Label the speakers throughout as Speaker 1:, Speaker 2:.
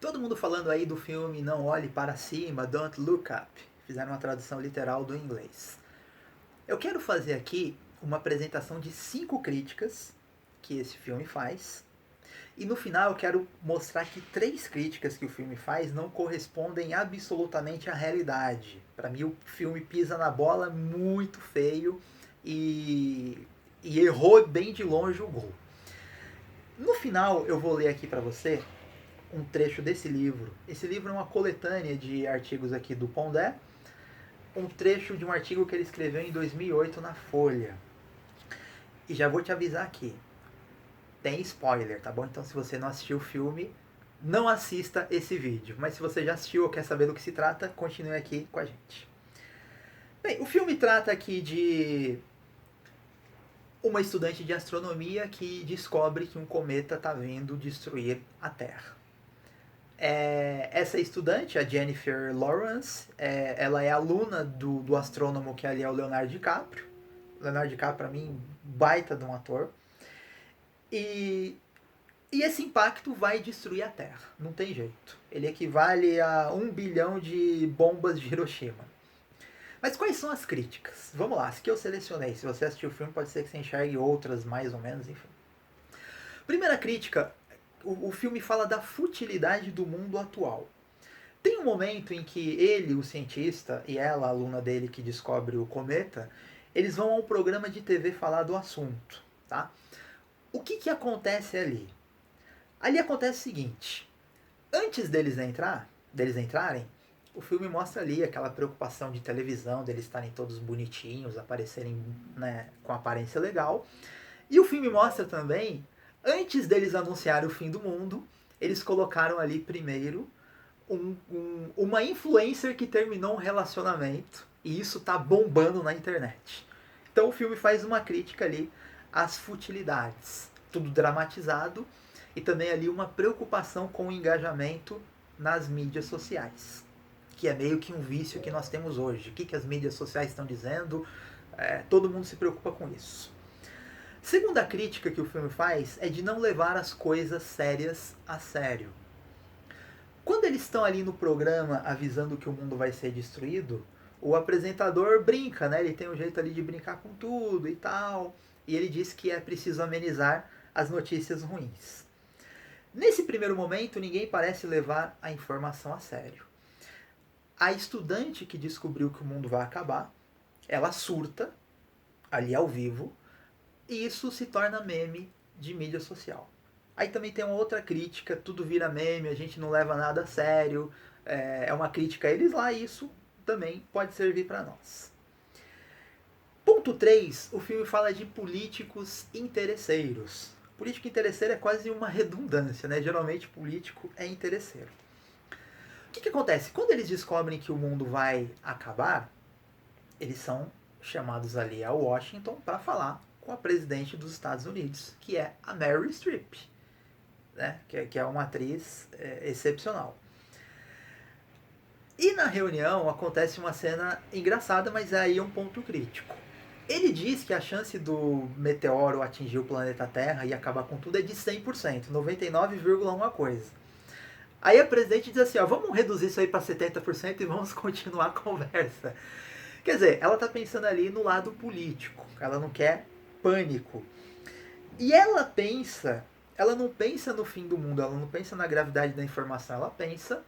Speaker 1: Todo mundo falando aí do filme Não Olhe Para Cima, Don't Look Up. Fizeram uma tradução literal do inglês. Eu quero fazer aqui uma apresentação de 5 críticas que esse filme faz. E no final eu quero mostrar que 3 críticas que o filme faz não correspondem absolutamente à realidade. Para mim o filme pisa na bola muito feio e errou bem de longe o gol. No final eu vou ler aqui para você um trecho desse livro. Esse livro é uma coletânea de artigos aqui do Pondé, um trecho de um artigo que ele escreveu em 2008 na Folha. E já vou te avisar aqui, tem spoiler, tá bom? Então se você não assistiu o filme, não assista esse vídeo. Mas se você já assistiu ou quer saber do que se trata, continue aqui com a gente. Bem, o filme trata aqui de uma estudante de astronomia que descobre que um cometa está vindo destruir a Terra. Essa estudante, a Jennifer Lawrence, ela é aluna do astrônomo que ali é o Leonardo DiCaprio. Leonardo DiCaprio, para mim, baita de um ator. E esse impacto vai destruir a Terra, não tem jeito. Ele equivale a 1 bilhão de bombas de Hiroshima. Mas quais são as críticas? Vamos lá, as que eu selecionei. Se você assistiu o filme, pode ser que você enxergue outras mais ou menos, enfim. Primeira crítica, o filme fala da futilidade do mundo atual. Tem um momento em que ele, o cientista, e ela, a aluna dele que descobre o cometa, eles vão a um programa de TV falar do assunto, tá? O que acontece ali? Ali acontece o seguinte, antes deles entrarem, o filme mostra ali aquela preocupação de televisão, deles estarem todos bonitinhos, aparecerem, né, com aparência legal. E o filme mostra também, antes deles anunciarem o fim do mundo, eles colocaram ali primeiro uma influencer que terminou um relacionamento. E isso tá bombando na internet. Então o filme faz uma crítica ali às futilidades. Tudo dramatizado. E também ali uma preocupação com o engajamento nas mídias sociais. Que é meio que um vício que nós temos hoje. O que as mídias sociais estão dizendo? Todo mundo se preocupa com isso. Segunda crítica que o filme faz é de não levar as coisas sérias a sério. Quando eles estão ali no programa avisando que o mundo vai ser destruído, o apresentador brinca, né? Ele tem um jeito ali de brincar com tudo e tal. E ele diz que é preciso amenizar as notícias ruins. Nesse primeiro momento, ninguém parece levar a informação a sério. A estudante que descobriu que o mundo vai acabar, ela surta, ali ao vivo, e isso se torna meme de mídia social. Aí também tem uma outra crítica, tudo vira meme, a gente não leva nada a sério, é uma crítica a eles lá, e isso também pode servir para nós. Ponto 3, o filme fala de políticos interesseiros. Político interesseiro é quase uma redundância, né? Geralmente político é interesseiro. O que acontece? Quando eles descobrem que o mundo vai acabar, eles são chamados ali a Washington para falar com a presidente dos Estados Unidos, que é a Meryl Streep, né? que é uma atriz excepcional. E na reunião acontece uma cena engraçada, mas aí é um ponto crítico. Ele diz que a chance do meteoro atingir o planeta Terra e acabar com tudo é de 100%, 99, alguma coisa. Aí a presidente diz assim, ó, vamos reduzir isso aí para 70% e vamos continuar a conversa. Quer dizer, ela tá pensando ali no lado político, ela não quer pânico. E ela não pensa no fim do mundo, ela não pensa na gravidade da informação, ela pensa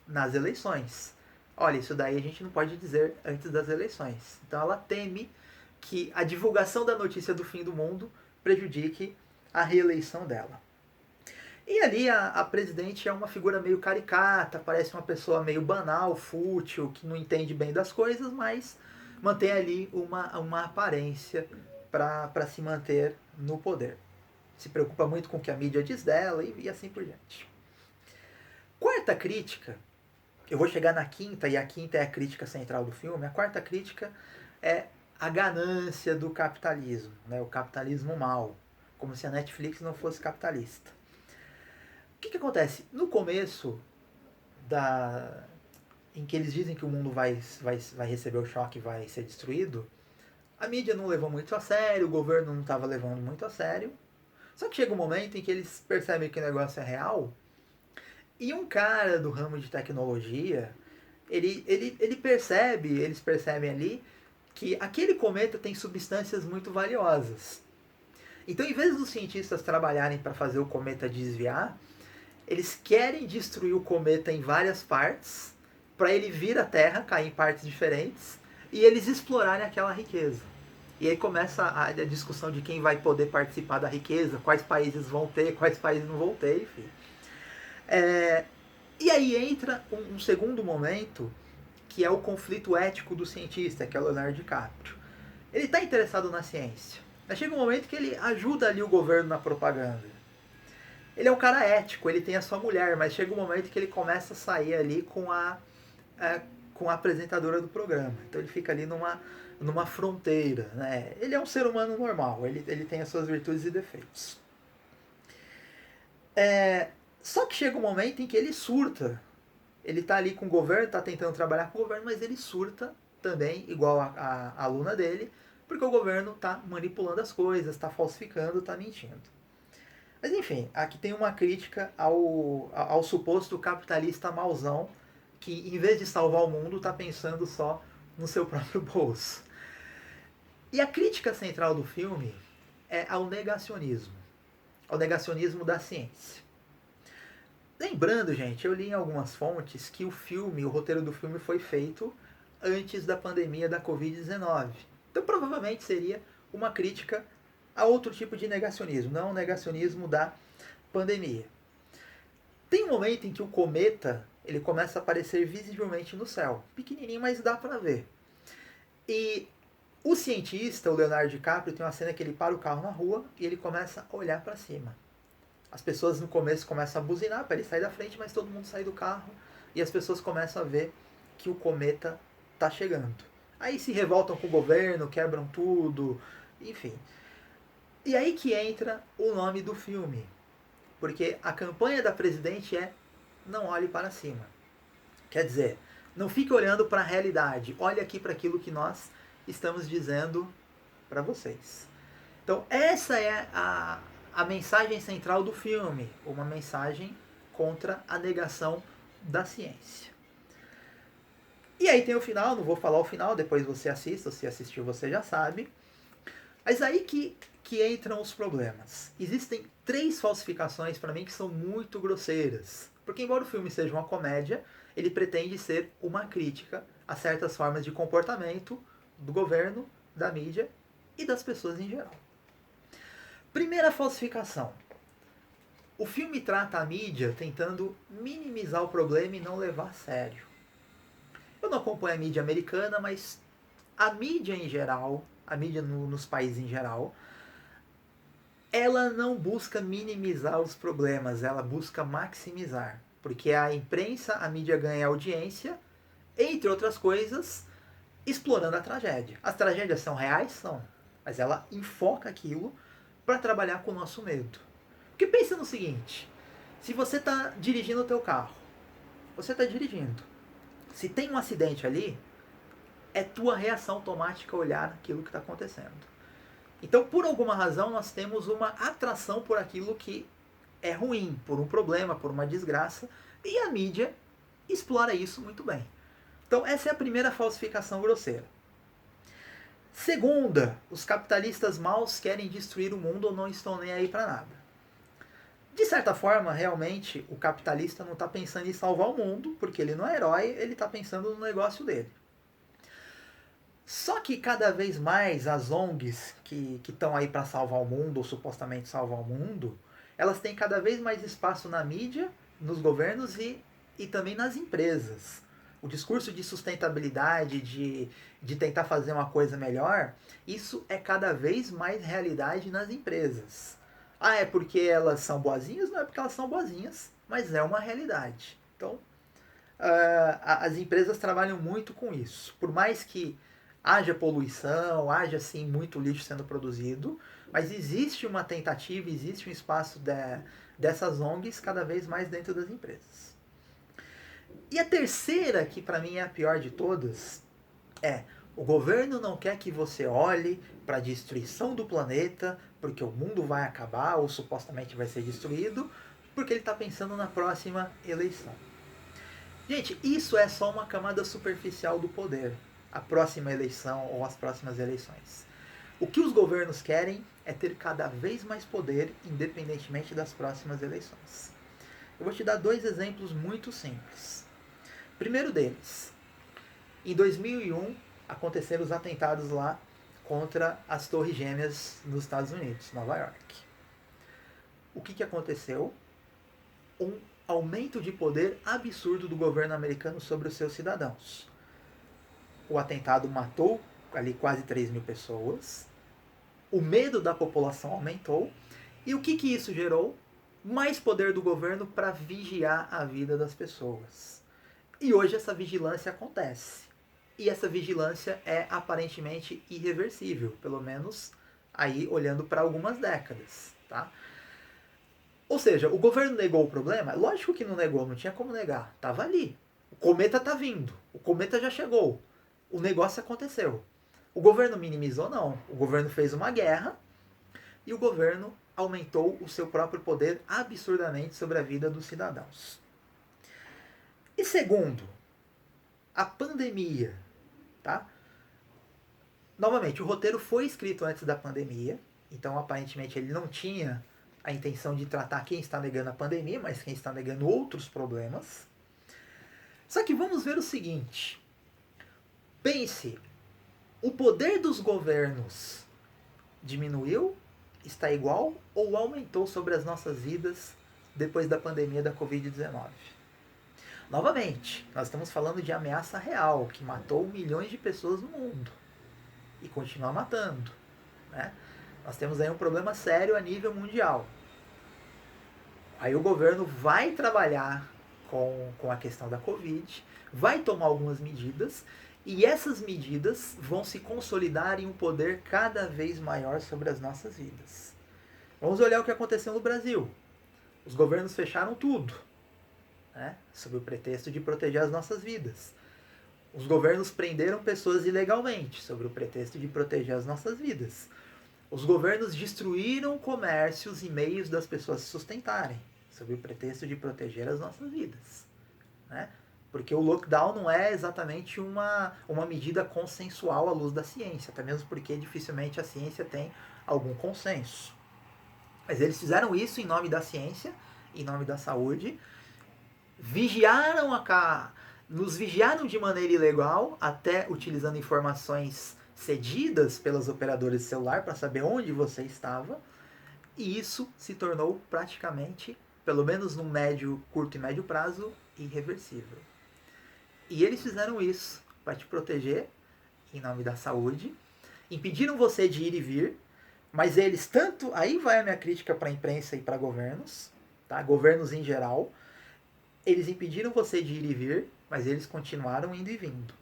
Speaker 1: nas eleições. Olha, isso daí a gente não pode dizer antes das eleições. Então ela teme que a divulgação da notícia do fim do mundo prejudique a reeleição dela. E ali a presidente é uma figura meio caricata, parece uma pessoa meio banal, fútil, que não entende bem das coisas, mas mantém ali uma aparência para se manter no poder. Se preocupa muito com o que a mídia diz dela e assim por diante. Quarta crítica, eu vou chegar na quinta, e a quinta é a crítica central do filme. A quarta crítica é a ganância do capitalismo, né? O capitalismo mau, como se a Netflix não fosse capitalista. O que acontece? No começo, em que eles dizem que o mundo vai receber o choque e vai ser destruído, a mídia não levou muito a sério, o governo não estava levando muito a sério. Só que chega um momento em que eles percebem que o negócio é real E um cara do ramo de tecnologia, eles percebem ali que aquele cometa tem substâncias muito valiosas. Então, em vez dos cientistas trabalharem para fazer o cometa desviar, eles querem destruir o cometa em várias partes, para ele vir à Terra, cair em partes diferentes, e eles explorarem aquela riqueza. E aí começa a discussão de quem vai poder participar da riqueza, quais países vão ter, quais países não vão ter, enfim. E aí entra um segundo momento, que é o conflito ético do cientista, que é o Leonardo DiCaprio. Ele está interessado na ciência, mas chega um momento que ele ajuda ali o governo na propaganda. Ele é um cara ético, ele tem a sua mulher, mas chega um momento que ele começa a sair ali com a apresentadora do programa. Então ele fica ali numa fronteira, né? Ele é um ser humano normal, ele tem as suas virtudes e defeitos. Só que chega um momento em que ele surta. Ele tá ali com o governo, tá tentando trabalhar com o governo, mas ele surta também, igual a aluna dele, porque o governo tá manipulando as coisas, tá falsificando, tá mentindo. Mas enfim, aqui tem uma crítica ao suposto capitalista mauzão, que em vez de salvar o mundo, tá pensando só no seu próprio bolso. E a crítica central do filme é ao negacionismo da ciência. Lembrando, gente, eu li em algumas fontes que o roteiro do filme foi feito antes da pandemia da Covid-19. Então provavelmente seria uma crítica a outro tipo de negacionismo, não o negacionismo da pandemia. Tem um momento em que o cometa ele começa a aparecer visivelmente no céu. Pequenininho, mas dá para ver. E o cientista, o Leonardo DiCaprio, tem uma cena que ele para o carro na rua e ele começa a olhar para cima. As pessoas no começo começam a buzinar para ele sair da frente, mas todo mundo sai do carro e as pessoas começam a ver que o cometa está chegando. Aí se revoltam com o governo, quebram tudo, enfim. E aí que entra o nome do filme. Porque a campanha da presidente é não olhe para cima. Quer dizer, não fique olhando para a realidade, olhe aqui para aquilo que nós estamos dizendo para vocês. Então essa é a mensagem central do filme, uma mensagem contra a negação da ciência. E aí tem o final, não vou falar o final, depois você assista, se assistiu você já sabe. Mas aí que entram os problemas. Existem 3 falsificações para mim que são muito grosseiras. Porque embora o filme seja uma comédia, ele pretende ser uma crítica a certas formas de comportamento do governo, da mídia e das pessoas em geral. Primeira falsificação. O filme trata a mídia tentando minimizar o problema e não levar a sério. Eu não acompanho a mídia americana, mas a mídia em geral, a mídia nos países em geral, ela não busca minimizar os problemas, ela busca maximizar. Porque a imprensa, a mídia ganha audiência, entre outras coisas, explorando a tragédia. As tragédias são reais? São. Mas ela enfoca aquilo para trabalhar com o nosso medo. Porque pensa no seguinte, se você está dirigindo o teu carro, você está dirigindo, se tem um acidente ali, é tua reação automática olhar aquilo que está acontecendo. Então, por alguma razão, nós temos uma atração por aquilo que é ruim, por um problema, por uma desgraça, e a mídia explora isso muito bem. Então, essa é a primeira falsificação grosseira. Segunda, os capitalistas maus querem destruir o mundo ou não estão nem aí para nada. De certa forma, realmente, o capitalista não está pensando em salvar o mundo, porque ele não é herói, ele está pensando no negócio dele. Só que cada vez mais as ONGs que estão aí para salvar o mundo, ou supostamente salvar o mundo, elas têm cada vez mais espaço na mídia, nos governos e também nas empresas. O discurso de sustentabilidade, de tentar fazer uma coisa melhor, isso é cada vez mais realidade nas empresas. Ah, é porque elas são boazinhas? Não é porque elas são boazinhas, mas é uma realidade. Então, as empresas trabalham muito com isso. Por mais que haja poluição, haja sim muito lixo sendo produzido, mas existe uma tentativa, existe um espaço dessas ONGs cada vez mais dentro das empresas. E a terceira, que para mim é a pior de todas, é o governo não quer que você olhe para a destruição do planeta, porque o mundo vai acabar ou supostamente vai ser destruído, porque ele está pensando na próxima eleição. Gente, isso é só uma camada superficial do poder, a próxima eleição ou as próximas eleições. O que os governos querem é ter cada vez mais poder, independentemente das próximas eleições. Eu vou te dar 2 exemplos muito simples. Primeiro deles, em 2001 aconteceram os atentados lá contra as Torres Gêmeas nos Estados Unidos, Nova York. O que aconteceu? Um aumento de poder absurdo do governo americano sobre os seus cidadãos. O atentado matou ali quase 3 mil pessoas, o medo da população aumentou, e o que isso gerou? Mais poder do governo para vigiar a vida das pessoas. E hoje essa vigilância acontece. E essa vigilância é aparentemente irreversível, pelo menos aí olhando para algumas décadas, tá? Ou seja, o governo negou o problema? Lógico que não negou, não tinha como negar. Tava ali. O cometa tá vindo. O cometa já chegou. O negócio aconteceu. O governo minimizou? Não. O governo fez uma guerra e o governo aumentou o seu próprio poder absurdamente sobre a vida dos cidadãos. E segundo, a pandemia, tá? Novamente, o roteiro foi escrito antes da pandemia, então aparentemente ele não tinha a intenção de tratar quem está negando a pandemia, mas quem está negando outros problemas. Só que vamos ver o seguinte. Pense, o poder dos governos diminuiu, está igual ou aumentou sobre as nossas vidas depois da pandemia da Covid-19? Novamente, nós estamos falando de ameaça real, que matou milhões de pessoas no mundo e continua matando, né? Nós temos aí um problema sério a nível mundial. Aí o governo vai trabalhar com a questão da Covid, vai tomar algumas medidas, e essas medidas vão se consolidar em um poder cada vez maior sobre as nossas vidas. Vamos olhar o que aconteceu no Brasil. Os governos fecharam tudo, né, sob o pretexto de proteger as nossas vidas. Os governos prenderam pessoas ilegalmente, sob o pretexto de proteger as nossas vidas. Os governos destruíram comércios e meios das pessoas se sustentarem, sob o pretexto de proteger as nossas vidas, né? Porque o lockdown não é exatamente uma medida consensual à luz da ciência, até mesmo porque dificilmente a ciência tem algum consenso. Mas eles fizeram isso em nome da ciência, em nome da saúde, nos vigiaram de maneira ilegal, até utilizando informações cedidas pelas operadoras de celular para saber onde você estava, e isso se tornou praticamente, pelo menos no curto e médio prazo, irreversível. E eles fizeram isso para te proteger, em nome da saúde, impediram você de ir e vir, mas eles tanto, aí vai a minha crítica para a imprensa e para governos, tá? Governos em geral, eles impediram você de ir e vir, mas eles continuaram indo e vindo.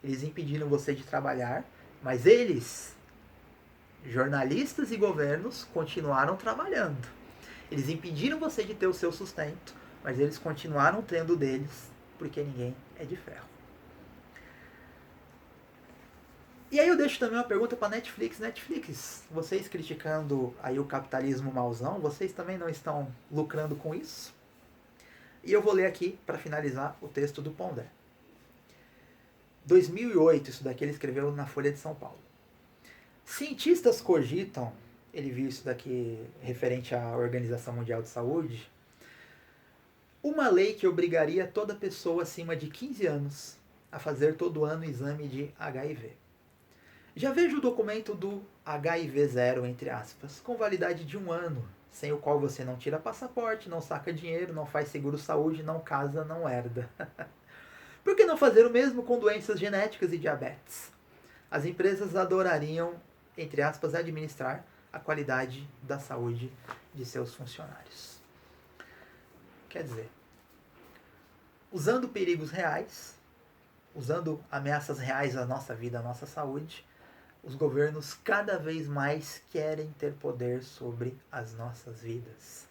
Speaker 1: Eles impediram você de trabalhar, mas eles, jornalistas e governos, continuaram trabalhando. Eles impediram você de ter o seu sustento, mas eles continuaram tendo o deles, porque ninguém é de ferro. E aí eu deixo também uma pergunta para Netflix. Netflix, vocês criticando aí o capitalismo mauzão, vocês também não estão lucrando com isso? E eu vou ler aqui, para finalizar, o texto do Pondé. 2008, isso daqui ele escreveu na Folha de São Paulo. Cientistas cogitam, ele viu isso daqui referente à Organização Mundial de Saúde, uma lei que obrigaria toda pessoa acima de 15 anos a fazer todo ano exame de HIV. Já vejo o documento do HIV zero, entre aspas, com validade de 1 ano, sem o qual você não tira passaporte, não saca dinheiro, não faz seguro-saúde, não casa, não herda. Por que não fazer o mesmo com doenças genéticas e diabetes? As empresas adorariam, entre aspas, administrar a qualidade da saúde de seus funcionários. Quer dizer, usando perigos reais, usando ameaças reais à nossa vida, à nossa saúde, os governos cada vez mais querem ter poder sobre as nossas vidas.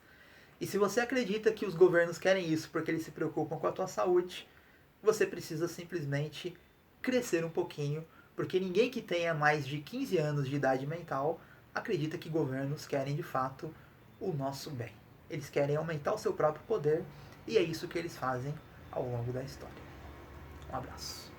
Speaker 1: E se você acredita que os governos querem isso porque eles se preocupam com a tua saúde, você precisa simplesmente crescer um pouquinho, porque ninguém que tenha mais de 15 anos de idade mental acredita que governos querem de fato o nosso bem. eles querem aumentar o seu próprio poder, e é isso que eles fazem ao longo da história. Um abraço.